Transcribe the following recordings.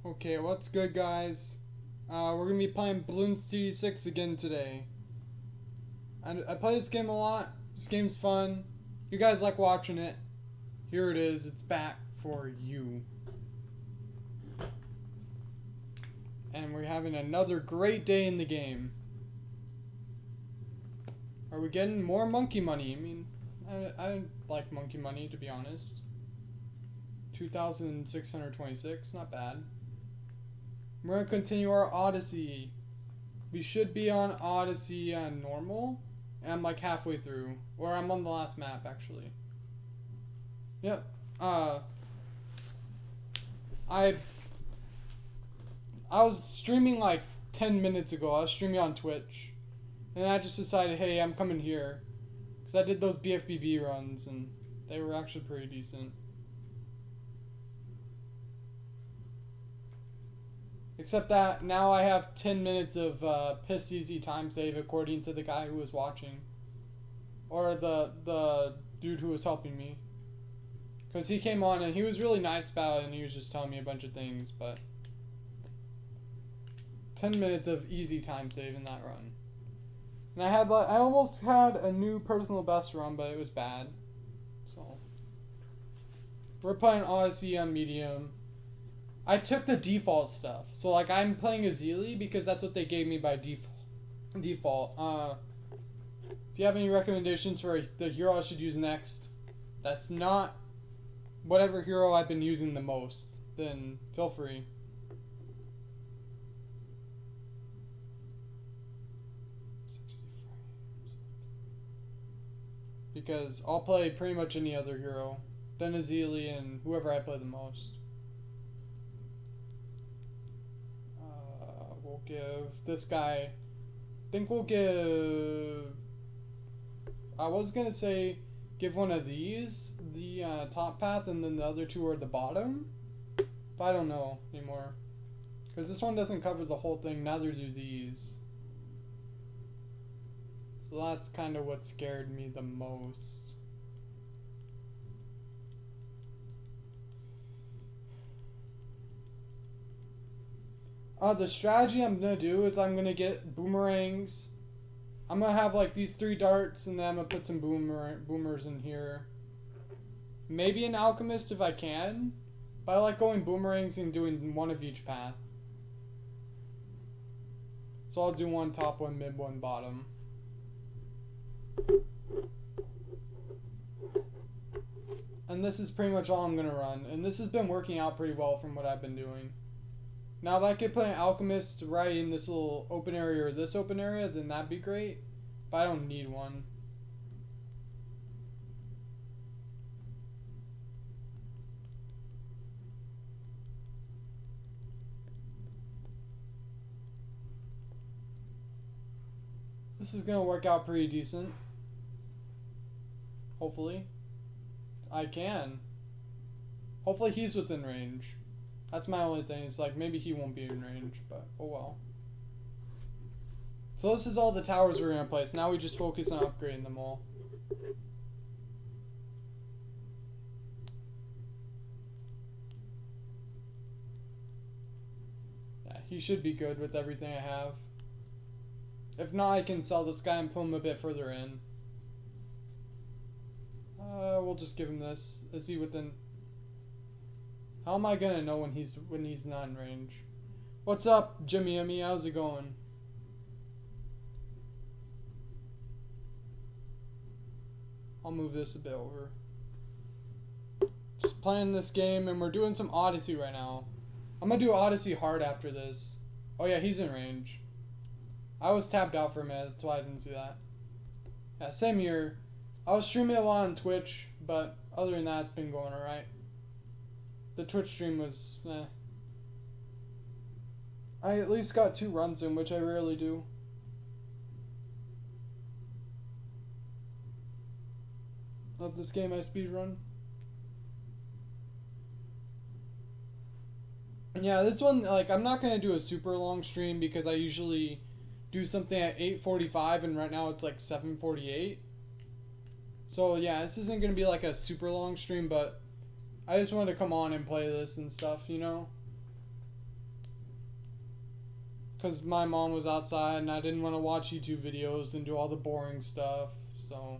Okay, what's good, guys? We're gonna be playing Bloons TD 6 again today. I play this game a lot. This game's fun. You guys like watching it. Here it is. It's back for you. And we're having another great day in the game. Are we getting more monkey money? I mean, I like monkey money, to be honest. 2,626, not bad. We're gonna continue our Odyssey. We should be on Odyssey normal, and I'm like halfway through, or I'm on the last map actually. Yep. I was streaming like 10 minutes ago. I was streaming on Twitch, and I just decided, hey, I'm coming here, because I did those BFBB runs, and they were actually pretty decent. Except that now I have 10 minutes of piss easy time save according to the guy who was watching. Or the dude who was helping me. Because he came on and he was really nice about it and he was just telling me a bunch of things, but 10 minutes of easy time save in that run. And I almost had a new personal best run, but it was bad. So we're playing Odyssey on medium. I took the default stuff. So like I'm playing Azili because that's what they gave me by default. If you have any recommendations for the hero I should use next, that's not whatever hero I've been using the most, then feel free. Because I'll play pretty much any other hero than Azili and whoever I play the most. We'll give this guy, I think we'll give, I was gonna say give one of these the top path and then the other two are the bottom, but I don't know anymore because this one doesn't cover the whole thing, neither do these, so that's kind of what scared me the most. The strategy I'm gonna do is I'm gonna get boomerangs. I'm gonna have like these 3 darts and then I'm gonna put some boomers in here. Maybe an alchemist if I can, but I like going boomerangs and doing one of each path. So I'll do one top, one mid, one bottom. And this is pretty much all I'm gonna run, and this has been working out pretty well from what I've been doing. Now, if I could put an alchemist right in this little open area or this open area, then that'd be great. But I don't need one. This is going to work out pretty decent. Hopefully. I can. Hopefully he's within range. That's my only thing, is like maybe he won't be in range, but oh well. So this is all the towers we're gonna place. Now we just focus on upgrading them all. Yeah, he should be good with everything I have. If not, I can sell this guy and pull him a bit further in. We'll just give him this. Is he within? How am I gonna know when he's not in range? What's up, Jimmy Emmy? How's it going? I'll move this a bit over. Just playing this game, and we're doing some Odyssey right now. I'm gonna do Odyssey hard after this. Oh yeah, he's in range. I was tapped out for a minute, that's why I didn't see that. Yeah, same here. I was streaming a lot on Twitch, but other than that, it's been going alright. The Twitch stream was, I at least got 2 runs in, which I rarely do. Love this game I speedrun. Yeah, this one, like, I'm not gonna do a super long stream because I usually do something at 8:45 and right now it's like 7:48. So yeah, this isn't gonna be like a super long stream, but I just wanted to come on and play this and stuff, you know? because my mom was outside and I didn't want to watch YouTube videos and do all the boring stuff. So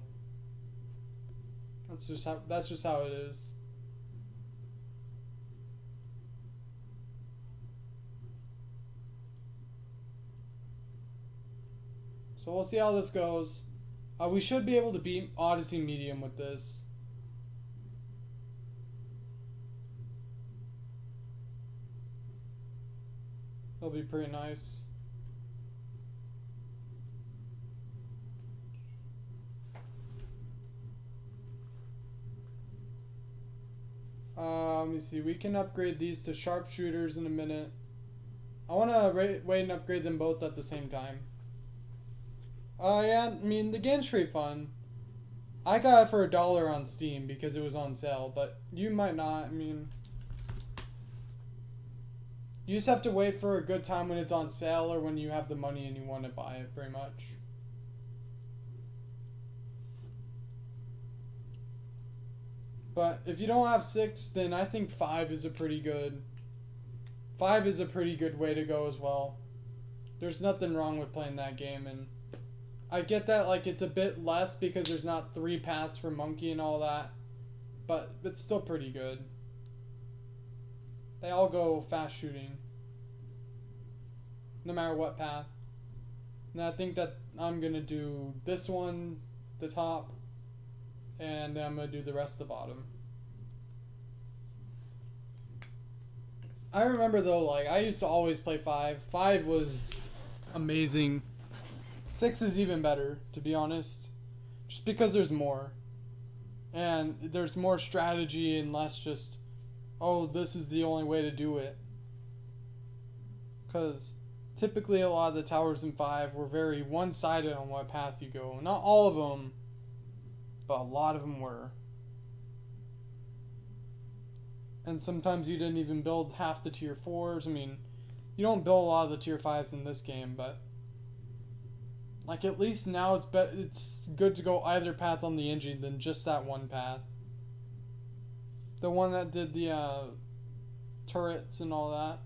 that's just how it is. So we'll see how this goes. We should be able to beat Odyssey Medium with this. That'll be pretty nice. Let me see. We can upgrade these to sharpshooters in a minute. I want to wait and upgrade them both at the same time. Yeah, I mean, the game's pretty fun. I got it for $1 on Steam because it was on sale, but you might not. I mean, you just have to wait for a good time when it's on sale or when you have the money and you want to buy it, pretty much. But if you don't have 6, then I think 5 is a pretty good... 5 is a pretty good way to go as well. There's nothing wrong with playing that game, and I get that, like, it's a bit less because there's not 3 paths for Monkey and all that, but it's still pretty good. They all go fast shooting, no matter what path. And I think that I'm gonna do this one, the top, and then I'm gonna do the rest of the bottom. I remember though, like, I used to always play 5. 5 was amazing. 6 is even better, to be honest. Just because there's more. And there's more strategy and less just, oh, this is the only way to do it. Because typically a lot of the towers in 5 were very one-sided on what path you go. Not all of them, but a lot of them were. And sometimes you didn't even build half the tier 4s. I mean, you don't build a lot of the tier 5s in this game, but like, at least now it's good to go either path on the engine than just that one path. The one that did the turrets and all that.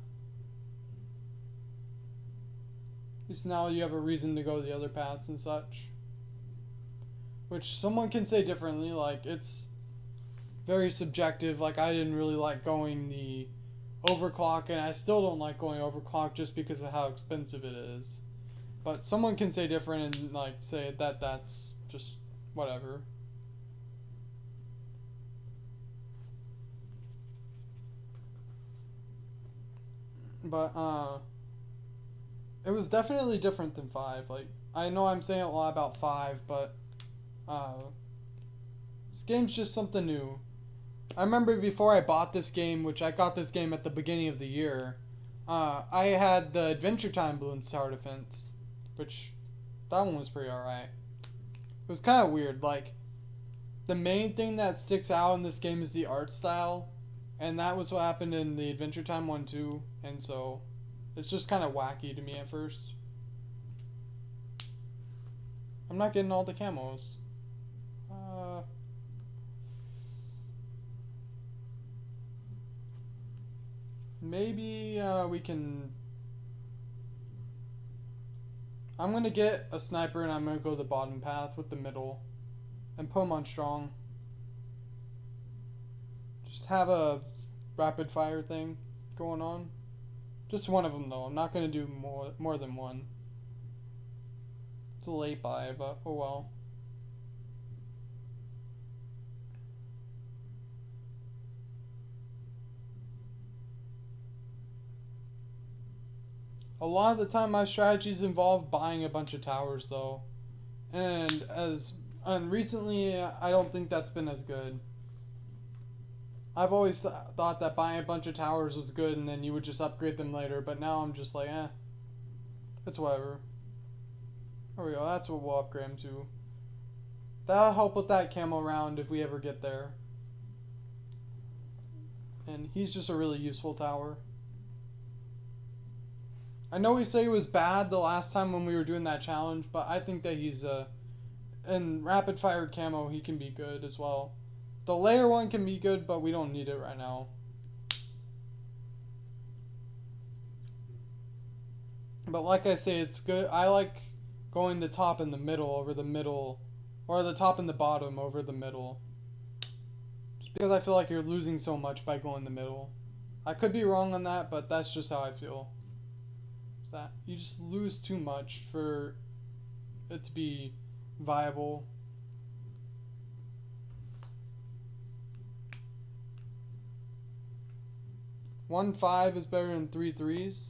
At least now you have a reason to go the other paths and such. Which someone can say differently, like, it's very subjective. Like, I didn't really like going the overclock, and I still don't like going overclock just because of how expensive it is. But someone can say different and, like, say that that's just whatever. But, it was definitely different than 5. Like, I know I'm saying a lot about 5, but, this game's just something new. I remember before I bought this game, which I got this game at the beginning of the year, I had the Adventure Time Bloons Tower Defense, which, that one was pretty alright. It was kind of weird, like, the main thing that sticks out in this game is the art style, and that was what happened in the Adventure Time one too, and so it's just kind of wacky to me at first. I'm not getting all the camos. Maybe we can... I'm going to get a sniper and I'm going to go the bottom path with the middle and put him on strong. Just have a rapid fire thing going on. Just one of them though. I'm not going to do more than one. It's a late buy, but oh well. A lot of the time my strategies involve buying a bunch of towers though. And recently I don't think that's been as good. I've always thought that buying a bunch of towers was good and then you would just upgrade them later, but now I'm just like, it's whatever. There we go, that's what we'll upgrade him to. That'll help with that camo round if we ever get there. And he's just a really useful tower. I know we say he was bad the last time when we were doing that challenge, but I think that he's in rapid fire camo he can be good as well. The layer one can be good, but we don't need it right now. But like I say, it's good. I like going the top and the middle over the middle, or the top and the bottom over the middle. Just because I feel like you're losing so much by going the middle. I could be wrong on that, but that's just how I feel. Is that you just lose too much for it to be viable. One 5 is better than 3 3s.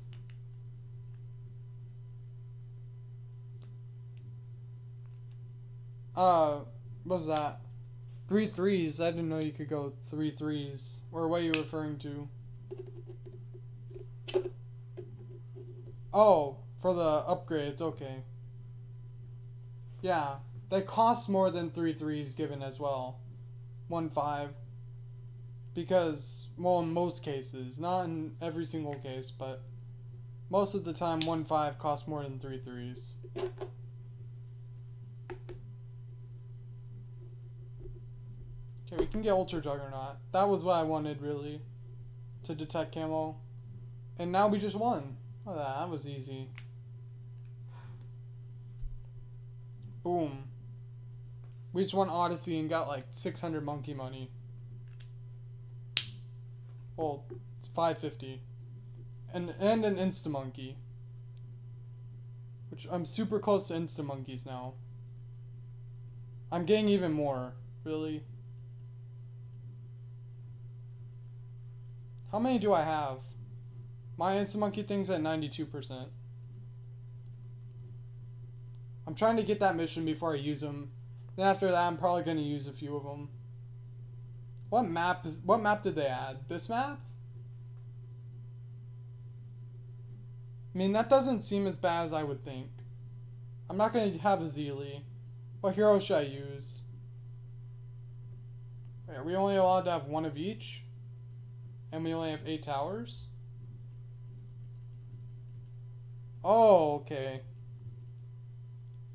What's that? 3 3s. I didn't know you could go 3 3s. Or what are you referring to? Oh, for the upgrades, okay. Yeah, they cost more than 3 3s given as well. 1 5. Because, well, in most cases, not in every single case, but most of the time 1 5 costs more than 3 3s. Okay, we can get Ultra Juggernaut. That was what I wanted, really, to detect camo. And now we just won. Oh, that was easy. Boom. We just won Odyssey and got like 600 monkey money. Well, it's 550. And an Insta-Monkey. Which I'm super close to Insta-Monkeys now. I'm getting even more. Really? How many do I have? My Insta-Monkey thing's at 92%. I'm trying to get that mission before I use them. Then after that, I'm probably going to use a few of them. What map did they add? This map? I mean, that doesn't seem as bad as I would think. I'm not going to have a Zeely. What hero should I use? Wait, are we only allowed to have one of each? And we only have 8 towers? Oh, okay.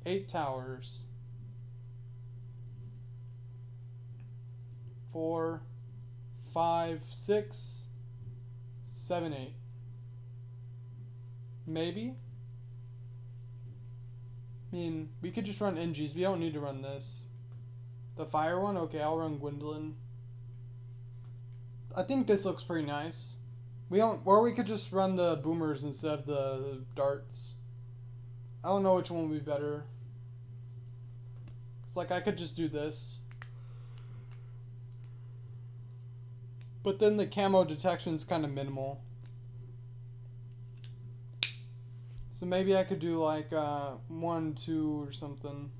8 towers. 4, 5, 6, 7, 8. Maybe? I mean, we could just run NGs. We don't need to run this. The fire one? Okay, I'll run Gwendolyn. I think this looks pretty nice. Or we could just run the boomers instead of the darts. I don't know which one would be better. It's like I could just do this. But then the camo detection's kind of minimal. So maybe I could do like 1, 2 or something.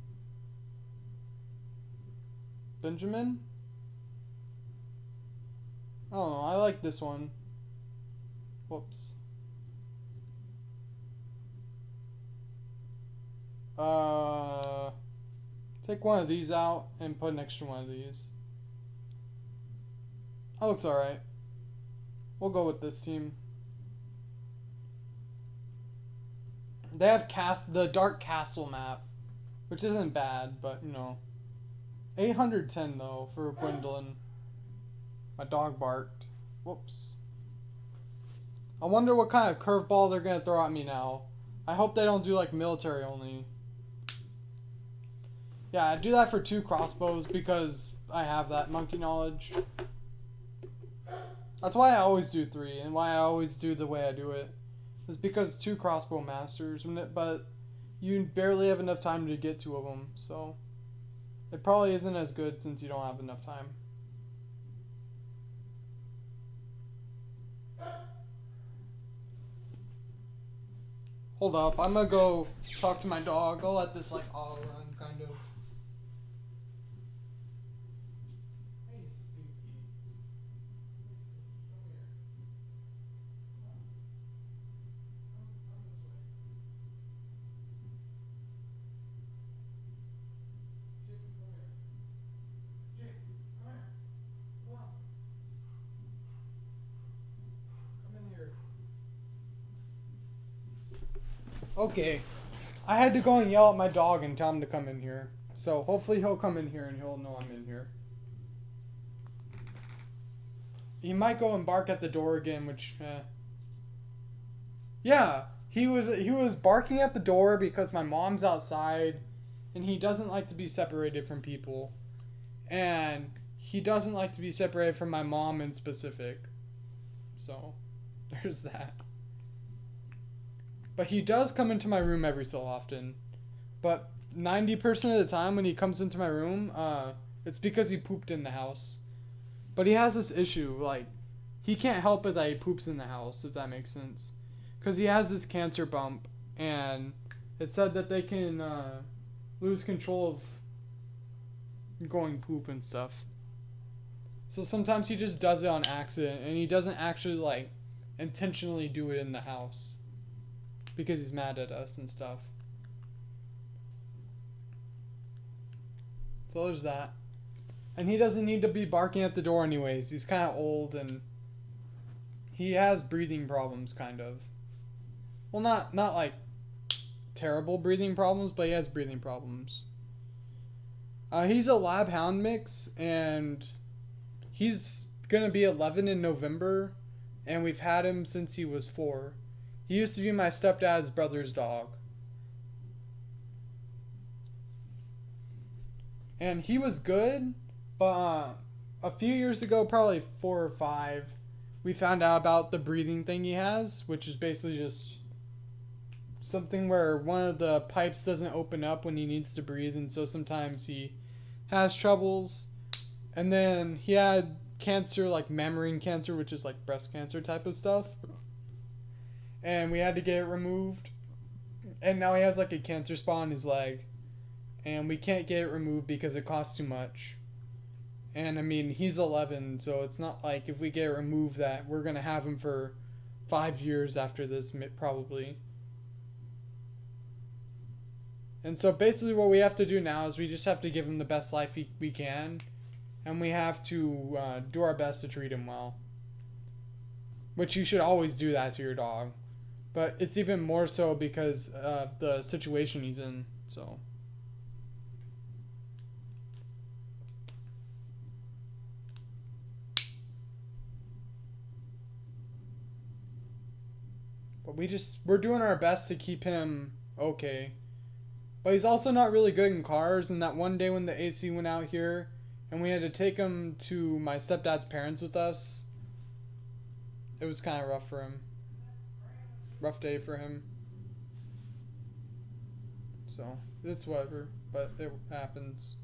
Benjamin? I don't know, I like this one. Whoops. Take one of these out and put an extra one of these. That looks alright. We'll go with this team. They have the Dark Castle map, which isn't bad, but you know. 810 though for Gwendolyn. My dog barked. Whoops. I wonder what kind of curveball they're gonna throw at me now. I hope they don't do like military only. Yeah, I do that for 2 crossbows because I have that monkey knowledge. That's why I always do 3 and why I always do the way I do it. It's because 2 crossbow masters, but you barely have enough time to get 2 of them, so it probably isn't as good since you don't have enough time. Hold up, I'm gonna go talk to my dog. I'll let this like all run, kind of. Hey, Stinky. Come here. Come this way. Jake, come here. Jake, come here. Come on. Come in here. Okay, I had to go and yell at my dog and tell him to come in here. So hopefully he'll come in here and he'll know I'm in here. He might go and bark at the door again, which, yeah, he was barking at the door because my mom's outside, and he doesn't like to be separated from people, and he doesn't like to be separated from my mom in specific. So, there's that. But he does come into my room every so often. But 90% of the time when he comes into my room, it's because he pooped in the house. But he has this issue, like, he can't help it that he poops in the house, if that makes sense. Because he has this cancer bump, and it said that they can lose control of going poop and stuff. So sometimes he just does it on accident, and he doesn't actually, like, intentionally do it in the house. Because he's mad at us and stuff. So there's that. And he doesn't need to be barking at the door anyways. He's kind of old and he has breathing problems, kind of. Well, not like terrible breathing problems, but he has breathing problems. He's a lab hound mix, and he's gonna be 11 in November, and we've had him since he was 4. He used to be my stepdad's brother's dog. And he was good, but a few years ago, probably 4 or 5, we found out about the breathing thing he has, which is basically just something where one of the pipes doesn't open up when he needs to breathe, and so sometimes he has troubles. And then he had cancer, like membrane cancer, which is like breast cancer type of stuff. And we had to get it removed. And now he has like a cancer spot on his leg. And we can't get it removed because it costs too much. And I mean, he's 11, so it's not like if we get it removed that we're going to have him for 5 years after this, probably. And so basically what we have to do now is we just have to give him the best life we can. And we have to do our best to treat him well. Which you should always do that to your dog. But it's even more so because of the situation he's in. So. But we're doing our best to keep him okay. But he's also not really good in cars. And that one day when the AC went out here, and we had to take him to my stepdad's parents with us, it was kind of rough for him. Rough day for him. So, it's whatever. But it happens.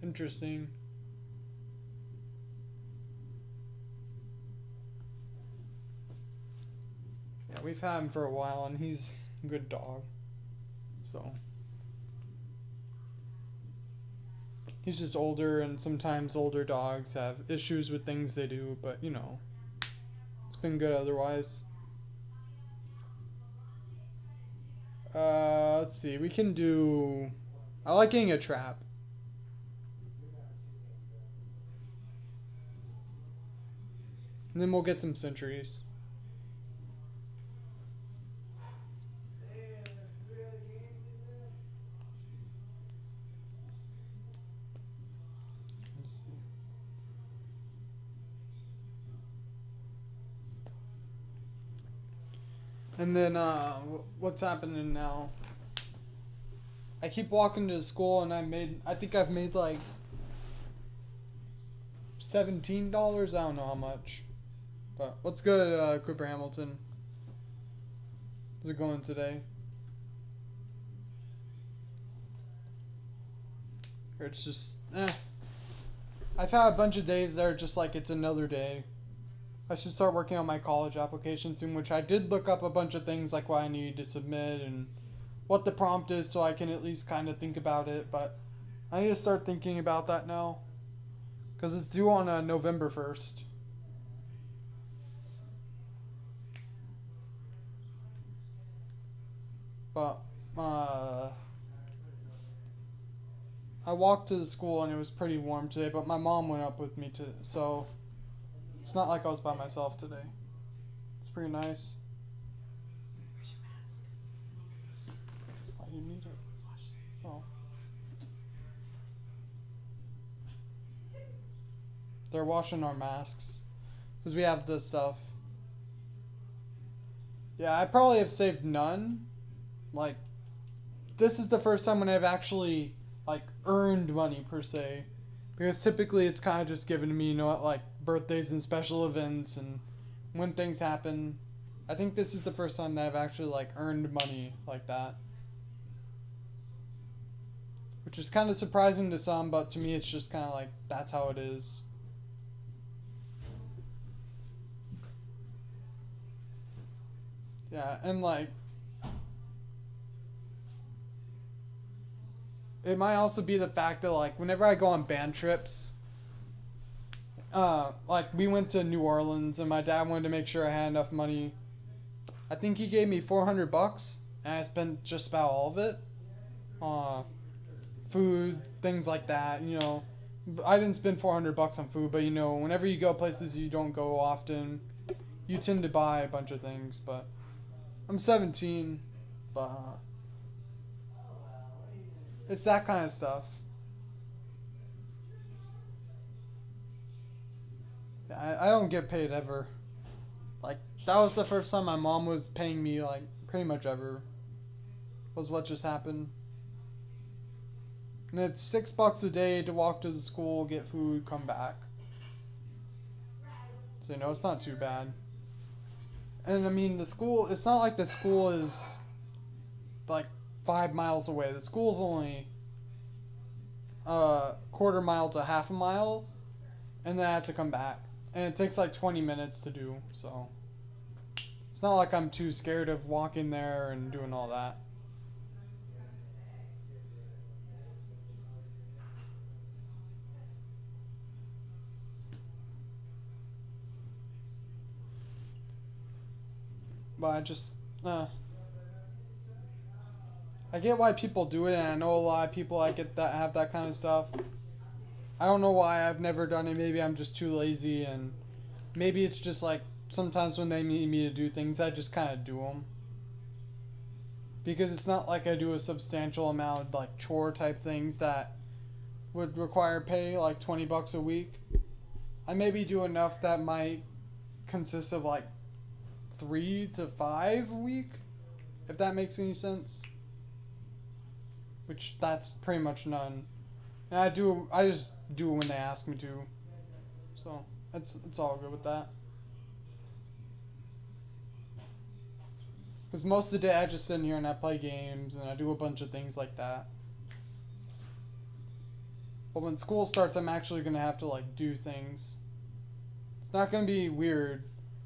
Interesting. Yeah, we've had him for a while, and he's a good dog. So he's just older, and sometimes older dogs have issues with things they do, but you know, it's been good otherwise. Let's see, we can do, I like getting a trap. And then we'll get some centuries. And then, what's happening now? I keep walking to school, and I think I've made like $17. I don't know how much. But what's good, Cooper Hamilton? How's it going today? Or it's just, I've had a bunch of days that are just like it's another day. I should start working on my college application soon, which I did look up a bunch of things like what I need to submit and what the prompt is so I can at least kind of think about it. But I need to start thinking about that now because it's due on November 1st. But I walked to the school and it was pretty warm today, but my mom went up with me too, so it's not like I was by myself today. It's pretty nice. Why do you need it? Oh. They're washing our masks. Because we have this stuff. Yeah, I probably have saved none. Like, this is the first time when I've actually, like, earned money, per se. Because typically it's kind of just given to me, you know, at, like, birthdays and special events and when things happen. I think this is the first time that I've actually, like, earned money like that. Which is kind of surprising to some, but to me it's just kind of like, that's how it is. Yeah, and like, it might also be the fact that like, whenever I go on band trips, like we went to New Orleans and my dad wanted to make sure I had enough money. I think he gave me $400 and I spent just about all of it. Food, things like that, you know. I didn't spend $400 on food, but you know, whenever you go places you don't go often, you tend to buy a bunch of things, but I'm 17, but it's that kind of stuff. I don't get paid ever. Like, that was the first time my mom was paying me, like, pretty much ever. Was what just happened. And it's $6 a day to walk to the school, get food, come back. So, you know, it's not too bad. And, I mean, the school, it's not like the school is, like, 5 miles away. The school's only a quarter mile to half a mile, and then I have to come back. And it takes, like, 20 minutes to do, so it's not like I'm too scared of walking there and doing all that. But I just, I get why people do it, and I know a lot of people I get that have that kind of stuff. I don't know why I've never done it. Maybe I'm just too lazy, and maybe it's just like sometimes when they need me to do things, I just kind of do them. Because it's not like I do a substantial amount of like chore type things that would require pay, like $20 a week. I maybe do enough that might consist of like 3 to 5 a week, if that makes any sense. Which that's pretty much none. And I just do it when they ask me to. So it's all good with that. Because most of the day I just sit in here and I play games and I do a bunch of things like that. But when school starts, I'm actually going to have to like do things. It's not going to be weird,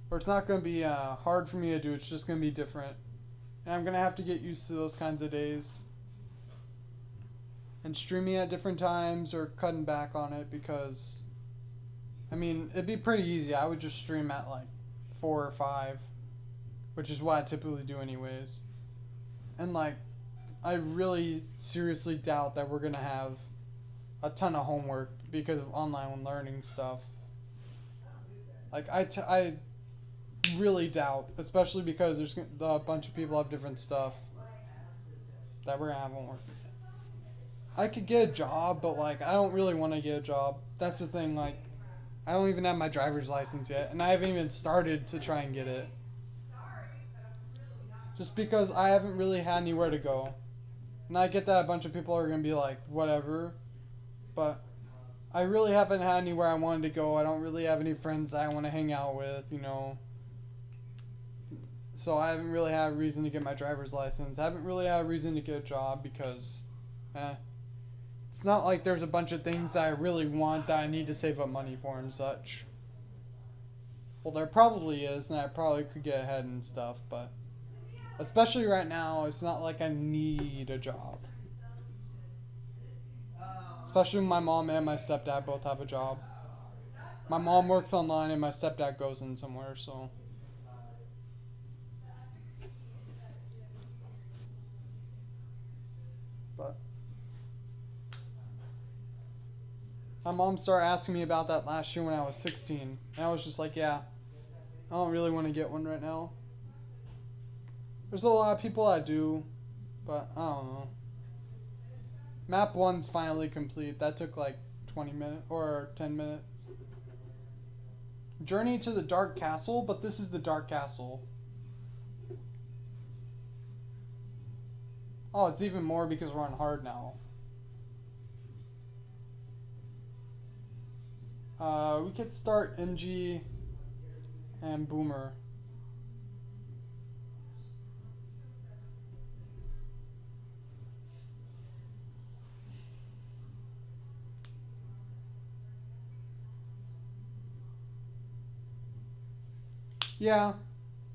or it's not going to be hard for me to do. It's just going to be different. And I'm going to have to get used to those kinds of days. And streaming at different times or cutting back on it because, I mean, it'd be pretty easy. I would just stream at like 4 or 5, which is what I typically do anyways. And like, I really seriously doubt that we're going to have a ton of homework because of online learning stuff. Like, I really doubt, especially because there's a bunch of people have different stuff, that we're going to have homework. I could get a job, but like, I don't really want to get a job. That's the thing, like, I don't even have my driver's license yet, and I haven't even started to try and get it. Just because I haven't really had anywhere to go. And I get that a bunch of people are going to be like, whatever. But I really haven't had anywhere I wanted to go. I don't really have any friends that I want to hang out with, you know. So I haven't really had a reason to get my driver's license. I haven't really had a reason to get a job because, it's not like there's a bunch of things that I really want that I need to save up money for and such. Well, there probably is, and I probably could get ahead and stuff, but especially right now, it's not like I need a job. Especially when my mom and my stepdad both have a job. My mom works online and my stepdad goes in somewhere, so. But my mom started asking me about that last year when I was 16. And I was just like, yeah, I don't really want to get one right now. There's a lot of people that do, but I don't know. Map 1's finally complete. That took like 20 minutes or 10 minutes. Journey to the Dark Castle, but this is the Dark Castle. Oh, it's even more because we're on hard now. We could start MG and Boomer. Yeah,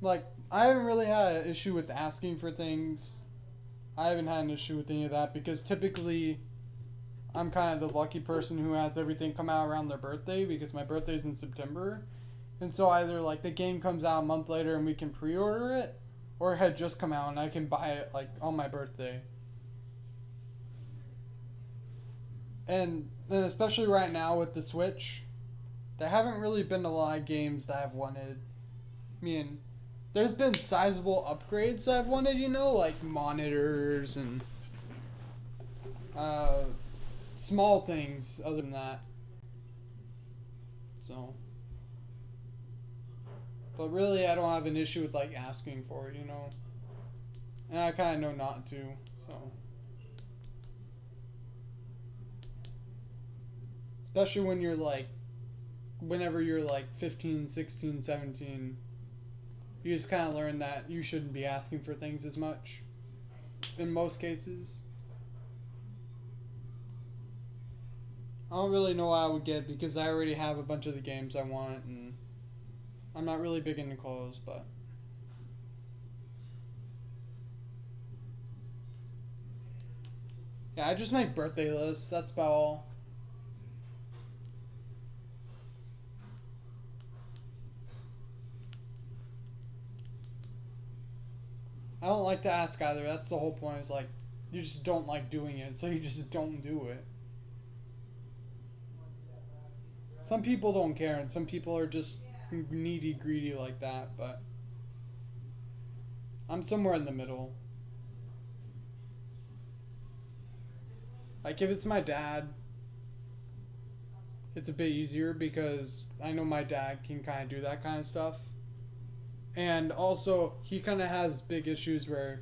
like, I haven't really had an issue with asking for things. I haven't had an issue with any of that because typically I'm kind of the lucky person who has everything come out around their birthday because my birthday's in September. And so either like the game comes out a month later and we can pre-order it, or it had just come out and I can buy it like on my birthday. And then especially right now with the Switch, there haven't really been a lot of games that I've wanted. I mean, there's been sizable upgrades that I've wanted, you know, like monitors and small things other than that. So, but really I don't have an issue with like asking for it, you know. And I kind of know not to, so. Especially when you're like, whenever you're like 15, 16, 17, you just kind of learn that you shouldn't be asking for things as much in most cases. I don't really know what I would get because I already have a bunch of the games I want, and I'm not really big into clothes, but yeah, I just make birthday lists, that's about all. I don't like to ask either. That's the whole point. Is like, you just don't like doing it, so you just don't do it. Some people don't care, and some people are just needy, greedy like that. But I'm somewhere in the middle. Like if it's my dad, it's a bit easier because I know my dad can kind of do that kind of stuff. And also, he kind of has big issues where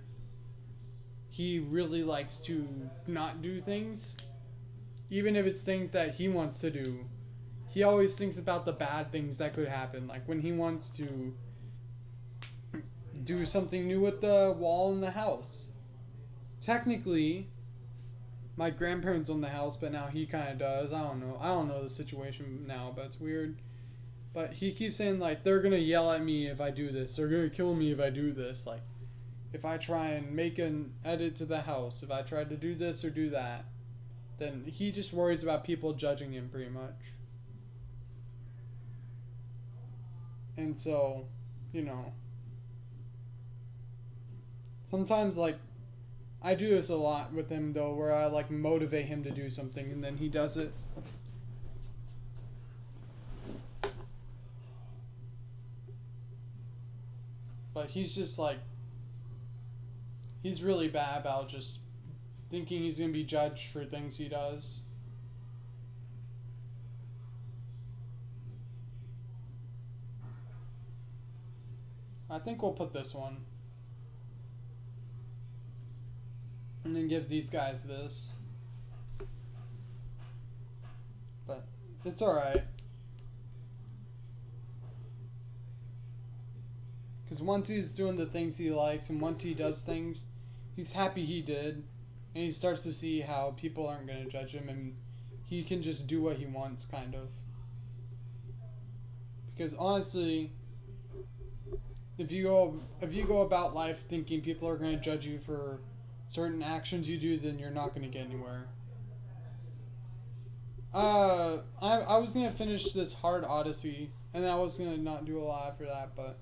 he really likes to not do things. Even if it's things that he wants to do, he always thinks about the bad things that could happen. Like when he wants to do something new with the wall in the house. Technically, my grandparents own the house, but now he kind of does. I don't know. I don't know the situation now, but it's weird. But he keeps saying, like, they're going to yell at me if I do this. They're going to kill me if I do this. Like, if I try and make an edit to the house, if I try to do this or do that, then he just worries about people judging him pretty much. And so, you know, sometimes, like, I do this a lot with him, though, where I, like, motivate him to do something, and then he does it. But he's just like, he's really bad about just thinking he's going to be judged for things he does. I think we'll put this one. And then give these guys this. But it's alright. Because once he's doing the things he likes and once he does things, he's happy he did. And he starts to see how people aren't going to judge him and he can just do what he wants, kind of. Because honestly, if you go about life thinking people are going to judge you for certain actions you do, then you're not going to get anywhere. I was going to finish this hard Odyssey, and I was going to not do a lot after that, but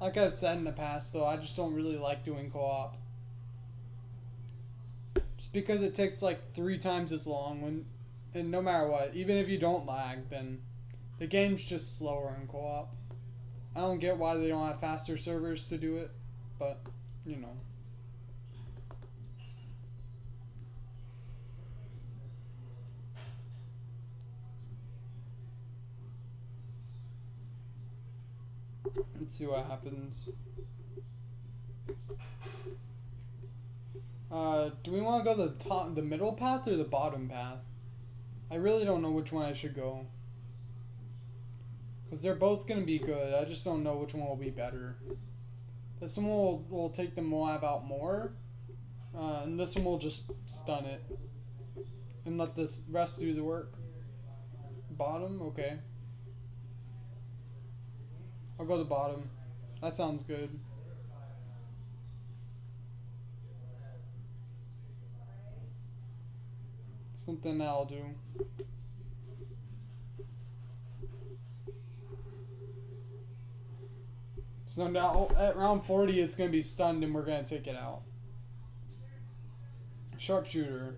like I've said in the past, though, I just don't really like doing co-op. Just because it takes like 3 times as long and no matter what, even if you don't lag, then the game's just slower in co-op. I don't get why they don't have faster servers to do it, but, you know. Let's see what happens. Do we want to go the middle path or the bottom path? I really don't know which one I should go. Because they're both going to be good. I just don't know which one will be better. This one will take the Moab out more. And this one will just stun it. And let this rest do the work. Bottom? Okay. I'll go to bottom. That sounds good. Something I'll do. So now at round 40 it's going to be stunned and we're going to take it out. Sharpshooter.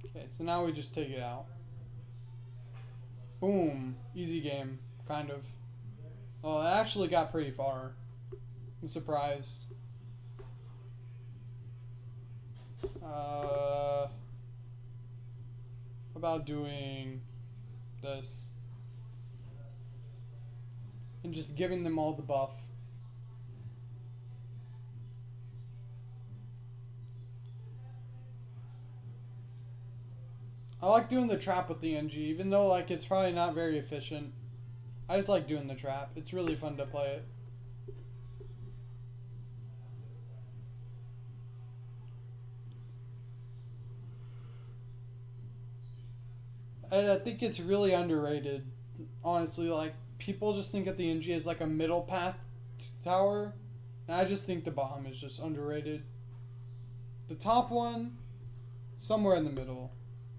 Okay, so now we just take it out. Boom. Easy game. Kind of. Oh, it actually got pretty far. I'm surprised. How about doing this? And just giving them all the buff. I like doing the trap with the NG, even though like it's probably not very efficient. I just like doing the trap. It's really fun to play it. And I think it's really underrated. Honestly, like people just think of the NG as like a middle path tower, and I just think the bottom is just underrated. The top one, somewhere in the middle.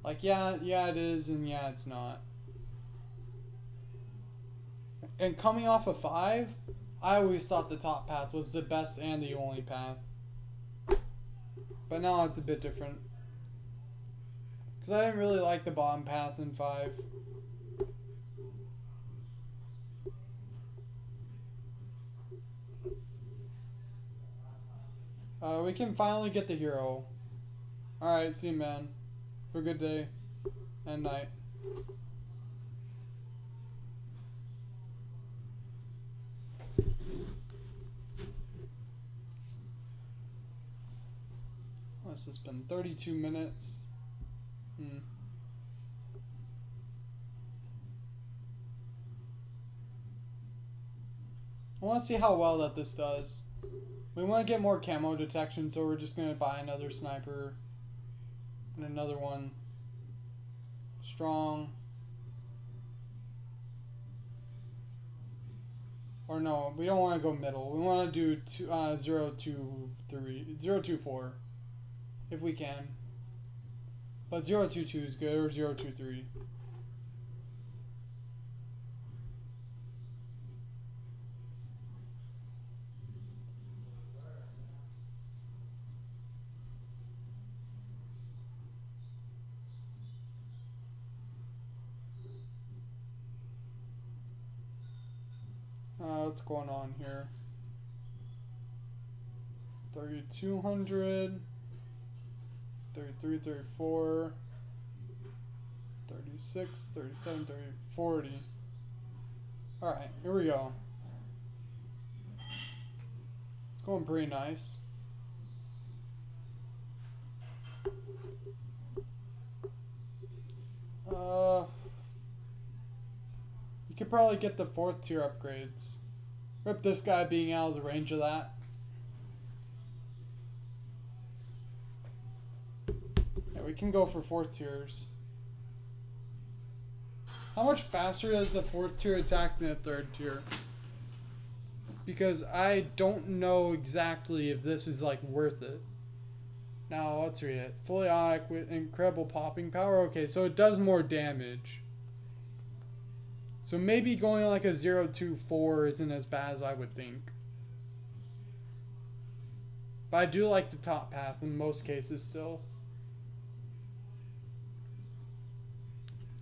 Like yeah it is, and yeah it's not. And coming off of 5, I always thought the top path was the best and the only path. But now it's a bit different. Because I didn't really like the bottom path in 5. We can finally get the hero. Alright, see you, man. Have a good day and night. This has been 32 minutes. I want to see how well that this does. We want to get more camo detection, so we're just going to buy another sniper. And another one. Strong. Or no, we don't want to go middle. We want to do 024. If we can. But 022 is good, or 023. What's going on here? 3200, 33, 34, 36, 37, 30, 40. Alright, here we go. It's going pretty nice. You could probably get the 4th tier upgrades. Rip this guy being out of the range of that. Yeah, we can go for 4th tiers. How much faster does the 4th tier attack than the 3rd tier? Because I don't know exactly if this is like worth it. Now let's read it. Fully automatic with incredible popping power. Okay, so it does more damage. So maybe going like a 024 isn't as bad as I would think. But I do like the top path in most cases still.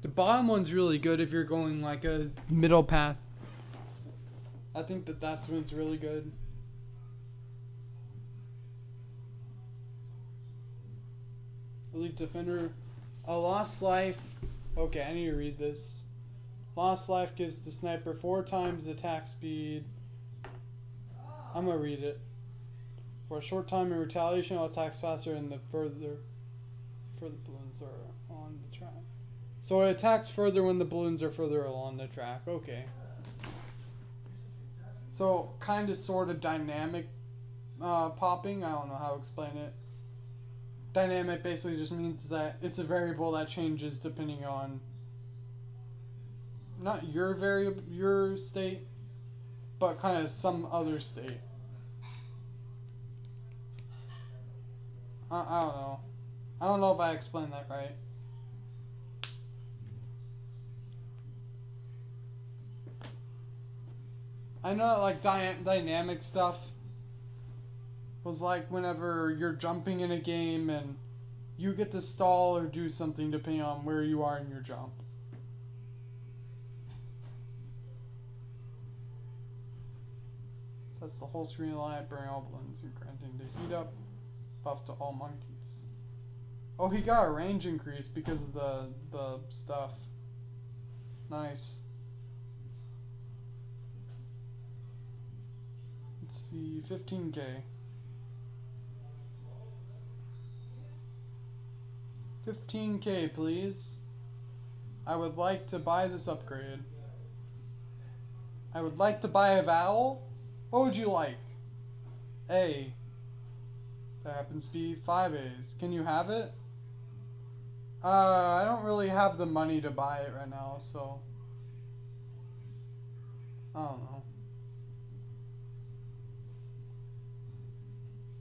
The bottom one's really good if you're going like a middle path. I think that's when it's really good. Elite Defender. A lost life. Okay, I need to read this. Lost life gives the sniper 4 times attack speed. I'm gonna read it. For a short time in retaliation, it attacks faster and the further balloons are on the track. So it attacks further when the balloons are further along the track. Okay. So kind of sort of dynamic popping. I don't know how to explain it. Dynamic basically just means that it's a variable that changes depending on not your state, but kind of some other state. I don't know. I don't know if I explained that right. I know that, like, dynamic stuff was like whenever you're jumping in a game and you get to stall or do something depending on where you are in your jump. That's the whole screen light, burning all balloons and granting to heat up, buff to all monkeys. Oh, he got a range increase because of the stuff. Nice. Let's see, 15K. 15K, please. I would like to buy this upgrade. I would like to buy a vowel. What would you like? A. That happens to be 5 A's. Can you have it? I don't really have the money to buy it right now, so I don't know.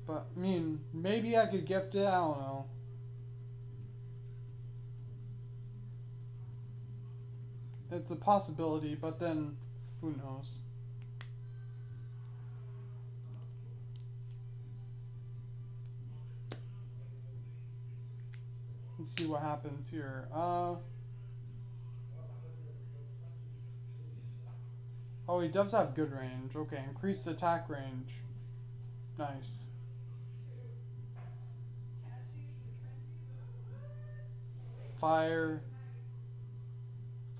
But, I mean, maybe I could gift it, I don't know. It's a possibility, but then, who knows? Let's see what happens here. Oh, he does have good range. Okay, increased attack range. Nice. Fire.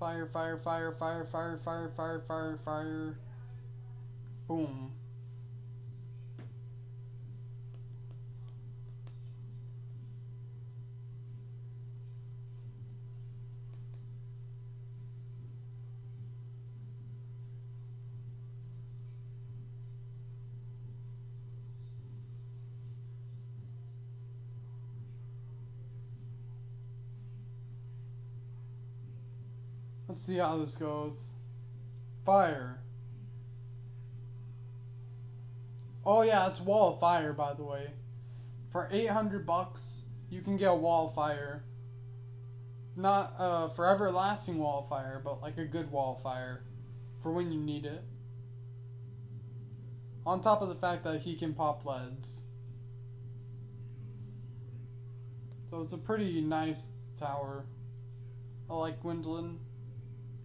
Fire, fire, fire, fire, fire, fire, fire, fire, fire. Boom. Let's see how this goes. Fire. Oh yeah, it's wall of fire, by the way. For 800 bucks, you can get a wall of fire. Not a forever lasting wall of fire, but like a good wall of fire for when you need it. On top of the fact that he can pop leads. So it's a pretty nice tower. I like Gwendolyn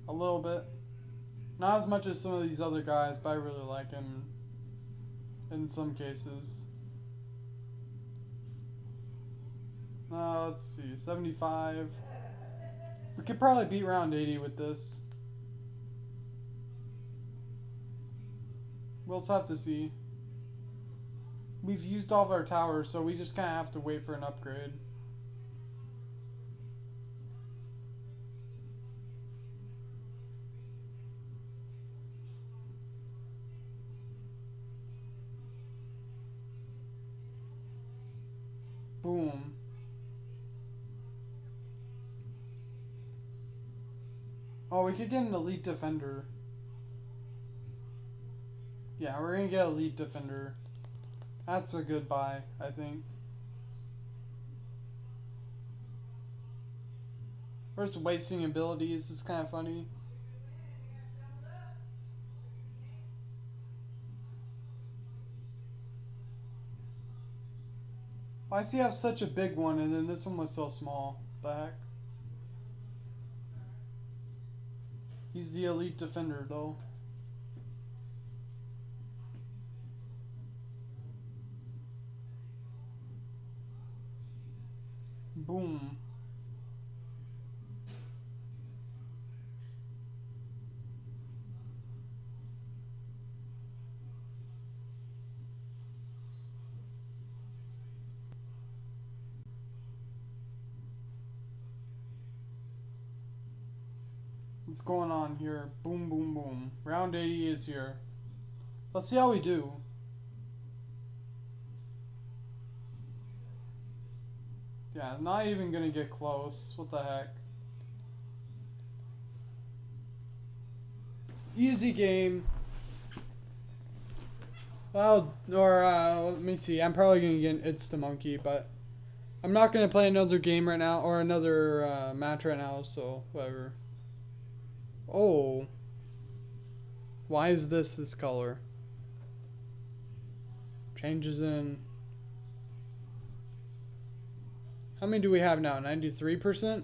a little bit. Not as much as some of these other guys, but I really like him in some cases. Let's see, 75. We could probably beat round 80 with this. We'll just have to see. We've used all of our towers, so we just kind of have to wait for an upgrade. Boom. Oh, we could get an elite defender. Yeah, we're gonna get elite defender. That's a good buy, I think. We're just wasting abilities. It's kind of funny. Why does he have such a big one and then this one was so small? The heck? He's the elite defender though. Boom. What's going on here? Boom, boom, boom. Round 80 is here. Let's see how we do. Yeah, not even gonna get close. What the heck? Easy game. Well, or let me see. I'm probably gonna get It's the Monkey, but I'm not gonna play another game right now or another match right now. So whatever. Oh, why is this color? Changes in. How many do we have now? 93%?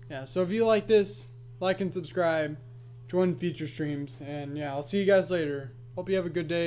Yeah, so if you like this, like and subscribe, join future streams, and yeah, I'll see you guys later. Hope you have a good day.